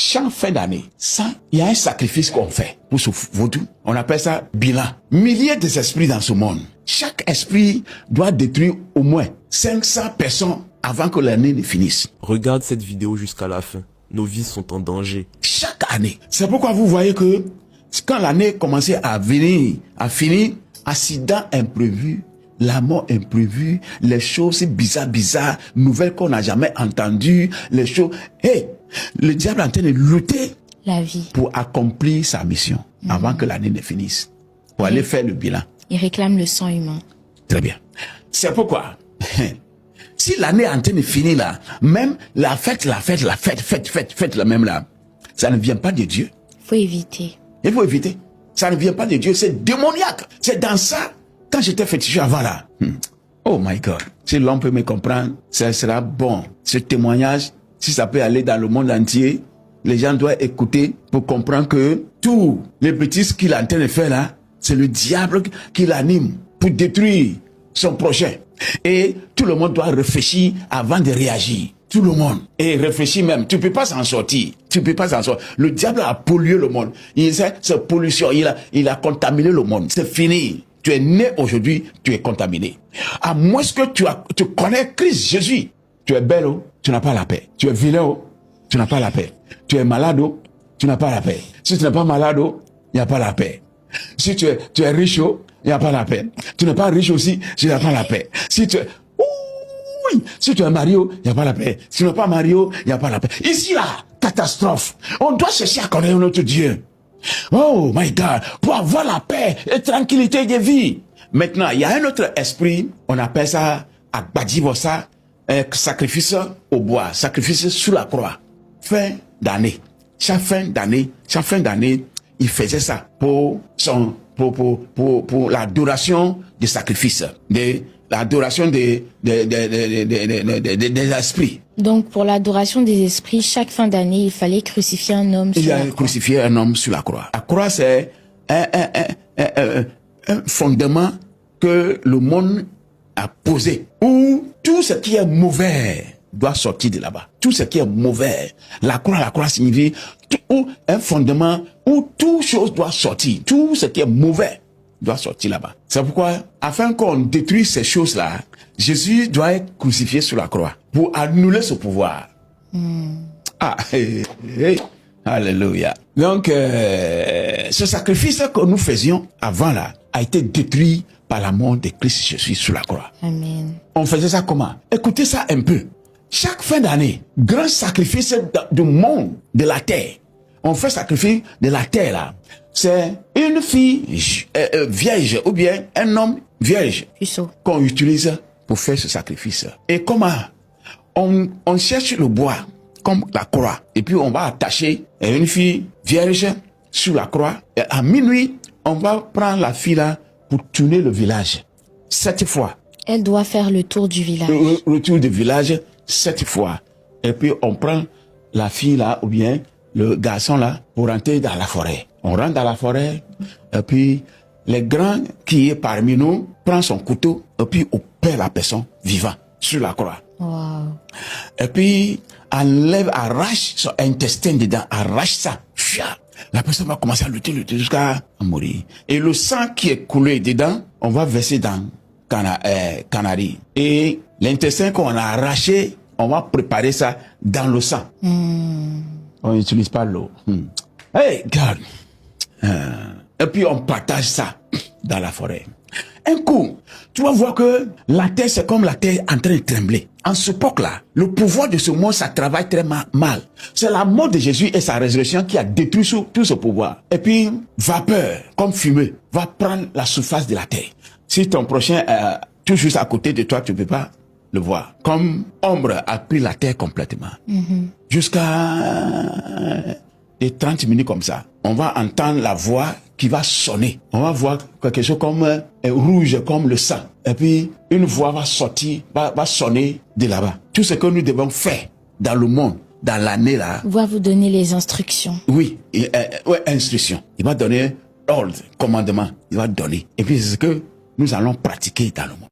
chaque fin d'année, ça, il y a un sacrifice qu'on fait pour ce vaudou. On appelle ça bilan. Milliers d'esprits dans ce monde. Chaque esprit doit détruire au moins 500 personnes avant que l'année ne finisse. Regarde cette vidéo jusqu'à la fin. Nos vies sont en danger. Chaque année. C'est pourquoi vous voyez que quand l'année commençait à finir, accident imprévu, la mort imprévue, les choses bizarres, nouvelles qu'on n'a jamais entendues, les choses... le diable est en train de lutter la vie pour accomplir sa mission avant que l'année ne finisse, pour aller faire le bilan. Il réclame le sang humain. Très bien. C'est pourquoi, si l'année est en train de finir là, même la fête là même là, ça ne vient pas de Dieu. Faut éviter. Il faut éviter. Ça ne vient pas de Dieu, c'est démoniaque. C'est dans ça, quand j'étais féticheur avant là, oh my God, si l'homme peut me comprendre, ça sera bon. Ce témoignage, si ça peut aller dans le monde entier, les gens doivent écouter pour comprendre que tous les petits ce qu'il est en train de faire là, c'est le diable qui l'anime pour détruire son prochain. Et tout le monde doit réfléchir avant de réagir. Tout le monde. Et réfléchir même. Tu peux pas s'en sortir. Tu peux pas s'en sortir. Le diable a pollué le monde. Cette pollution, il a contaminé le monde. C'est fini. Tu es né aujourd'hui, tu es contaminé. À moins que tu connais Christ Jésus. Tu es belle, oh, tu n'as pas la paix. Tu es vilain, oh, tu n'as pas la paix. Tu es malade, oh, tu n'as pas la paix. Si tu n'es pas malade, oh, il n'y a pas la paix. Si tu es riche, oh, il n'y a pas la paix. Tu n'es pas riche aussi, tu n'as pas la paix. Si tu es marié, il n'y a pas la paix. Si tu n'es pas marié, il n'y a pas la paix. Ici, là, catastrophe. On doit chercher à connaître notre Dieu. Oh my God, pour avoir la paix et tranquillité de vie. Maintenant, il y a un autre esprit, on appelle ça Agbadivosa, sacrifice au bois, sacrifice sous la croix. Fin d'année. Chaque fin d'année, il faisait ça pour l'adoration des sacrifices, l'adoration des esprits. Donc, pour l'adoration des esprits, chaque fin d'année, il fallait crucifier un homme sur la croix. Crucifier un homme sur la croix. La croix, c'est un fondement que le monde a posé, où tout ce qui est mauvais doit sortir de là-bas. Tout ce qui est mauvais. La croix signifie un fondement où toute chose doit sortir. Tout ce qui est mauvais doit sortir là-bas. C'est pourquoi, afin qu'on détruise ces choses-là, Jésus doit être crucifié sur la croix pour annuler ce pouvoir. Alléluia. Donc, ce sacrifice que nous faisions avant là a été détruit par la mort de Christ Jésus sur la croix. Amen. On faisait ça comment? Écoutez ça un peu. Chaque fin d'année, grand sacrifice du monde, de la terre. On fait sacrifice de la terre là. C'est une fille vierge ou bien un homme vierge qu'on utilise pour faire ce sacrifice. Et comment? On cherche le bois comme la croix et puis on va attacher une fille vierge sur la croix. Et à minuit, on va prendre la fille là pour tourner le village 7 fois. Elle doit faire le tour du village. Le tour du village 7 fois. Et puis on prend la fille là ou bien le garçon là pour rentrer dans la forêt. On rentre dans la forêt et puis les grands qui est parmi nous prend son couteau et puis on perd la personne vivant sur la croix. Wow. Et puis arrache son intestin dedans, arrache ça. La personne va commencer à lutter jusqu'à mourir. Et le sang qui est coulé dedans, on va verser dans canari. Et l'intestin qu'on a arraché, on va préparer ça dans le sang. On n'utilise pas l'eau. Hey, God. Et puis on partage ça dans la forêt. Un coup, tu vas voir que la terre, c'est comme la terre en train de trembler. En ce époque-là, le pouvoir de ce monde, ça travaille très mal. C'est la mort de Jésus et sa résurrection qui a détruit tout ce pouvoir. Et puis, vapeur, comme fumée, va prendre la surface de la terre. Si ton prochain est tout juste à côté de toi, tu ne peux pas le voir. Comme ombre a pris la terre complètement. Jusqu'à des 30 minutes comme ça, on va entendre la voix qui va sonner. On va voir quelque chose comme rouge, comme le sang. Et puis, une voix va sortir, va sonner de là-bas. Tout ce que nous devons faire dans le monde, dans l'année là. Va vous donner les instructions. Oui, instructions. Il va donner ordre, commandement. Il va donner. Et puis, c'est ce que nous allons pratiquer dans le monde.